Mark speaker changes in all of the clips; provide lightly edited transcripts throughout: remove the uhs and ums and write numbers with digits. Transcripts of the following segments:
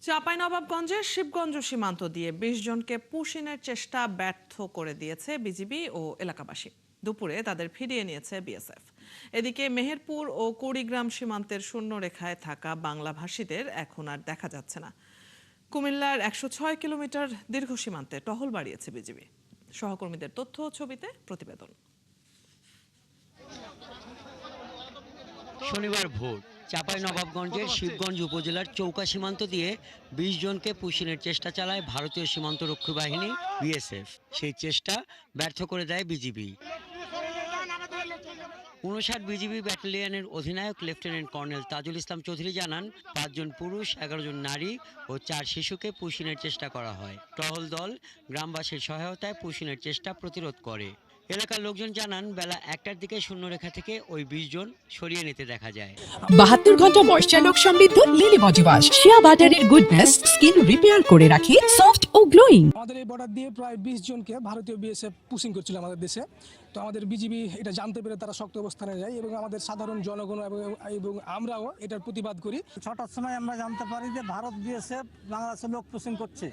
Speaker 1: চাঁপাইনবাবগঞ্জের শিবগঞ্জ সীমান্ত দিয়ে ২০ জনকে পুশিনের চেষ্টা ব্যর্থ করে দিয়েছে বিজিবি ও এলাকাবাসী। দুপুরে তাদের ফিরিয়ে নিয়েছে বিএসএফ। এদিকে মেহেরপুর ও কুড়িগ্রাম সীমান্তের শূন্যরেখায় থাকা বাংলাভাষীদের এখন আর দেখা যাচ্ছে না। কুমিল্লার ১০৬ কিলোমিটার দীর্ঘ সীমান্তে টহল বাড়িয়েছে বিজিবি। সহকর্মীদের তথ্য ও ছবিতে প্রতিবেদন।
Speaker 2: শনিবার ভোর চাঁপাইনবাবগঞ্জের শিবগঞ্জ উপজেলার চৌকা সীমান্ত দিয়ে ২০ জনকে পুশিনের চেষ্টা চালায় ভারতীয় সীমান্তরক্ষী বাহিনী বিএসএফ। সেই চেষ্টা ব্যর্থ করে দেয় বিজিবি। ৫৯ বিজিবি ব্যাটালিয়নের অধিনায়ক লেফটেন্যান্ট কর্নেল তাজুল ইসলাম চৌধুরী জানান, ৫ জন পুরুষ, ১১ জন নারী ও ৪ শিশুকে পুশিনের চেষ্টা করা হয়। টহল দল গ্রামবাসীর সহায়তায় পুশিনের চেষ্টা প্রতিরোধ করে। এলাকার লোকজন জানান, বেলা ১টার দিকে শূন্যরেখা থেকে ওই ২০ জন সরিয়ে নিতে দেখা যায়।
Speaker 3: ৭২ ঘন্টা ময়েশ্চার লোক সমৃদ্ধ লিলি বডি ওয়াশ, শিয়া বাটারের গুডনেস স্কিন রিপেয়ার করে রাখে সফট ও গ্লোয়িং।
Speaker 4: আমাদের এই বর্ডার দিয়ে প্রায় ২০ জনকে ভারতীয় বিএসএফ পুশিং করছিল আমাদের দেশে। তো আমাদের বিজিবি এটা জানতে পেরে তারা শক্ত অবস্থানে যায় এবং আমাদের সাধারণ জনগণ এবং আমরাও এটার প্রতিবাদ করি।
Speaker 5: ৬টার সময় আমরা জানতে পারি যে ভারত বিএসএফ বাংলাদেশের লোক পুশিং করছে।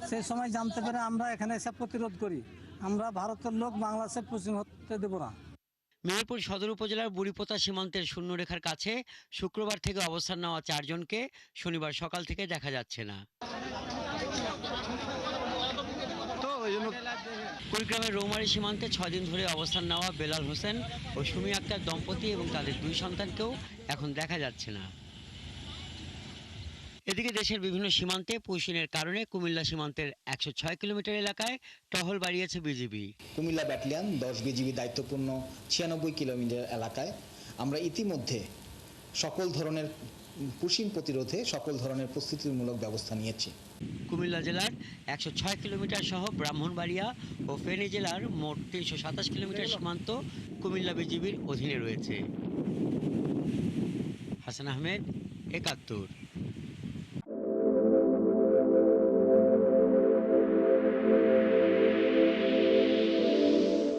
Speaker 5: সেই সময় জানতে পেরে আমরা এখানে এসে প্রতিরোধ করি। আমরা ভারতের লোক বাংলাদেশে পুশিং হতে দেব না।
Speaker 2: মেহেরপুর সদর উপজেলার বুড়িপোতা সীমান্তের শূন্যরেখার কাছে শুক্রবার থেকে অবস্থান নেওয়া ৪ জনকে শনিবার সকাল থেকে দেখা যাচ্ছে না। কুড়িগ্রামের রৌমারী সীমান্তে ৬ দিন ধরে অবস্থান নেওয়া বেলাল হোসেন ও সুমি আক্তার দম্পতি এবং তাদের ২ সন্তানকেও এখন দেখা যাচ্ছে না। এদিকে দেশের বিভিন্ন সীমান্তে পুশিনের কারণে কুমিল্লা সীমান্তের ১০৬ কিলোমিটার এলাকায় টহল বাড়িয়েছে বিজিবি।
Speaker 6: কুমিল্লা ব্যাটালিয়ন ১০ বিজিবি দায়িত্বপূর্ণ ৯৬ কিলোমিটার এলাকায় আমরা ইতিমধ্যে সকল ধরনের পুশিং প্রতিরোধে সকল ধরনের প্রস্তুতিমূলক ব্যবস্থা নিয়েছি।
Speaker 2: কুমিল্লা জেলার ১০৬ কিলোমিটার সহ ব্রাহ্মণবাড়িয়া ও ফেনী জেলার মোট ৩২৭ কিলোমিটার সীমান্ত কুমিল্লা বিজিবির অধীনে রয়েছে। হাসান আহমেদ, ৭১।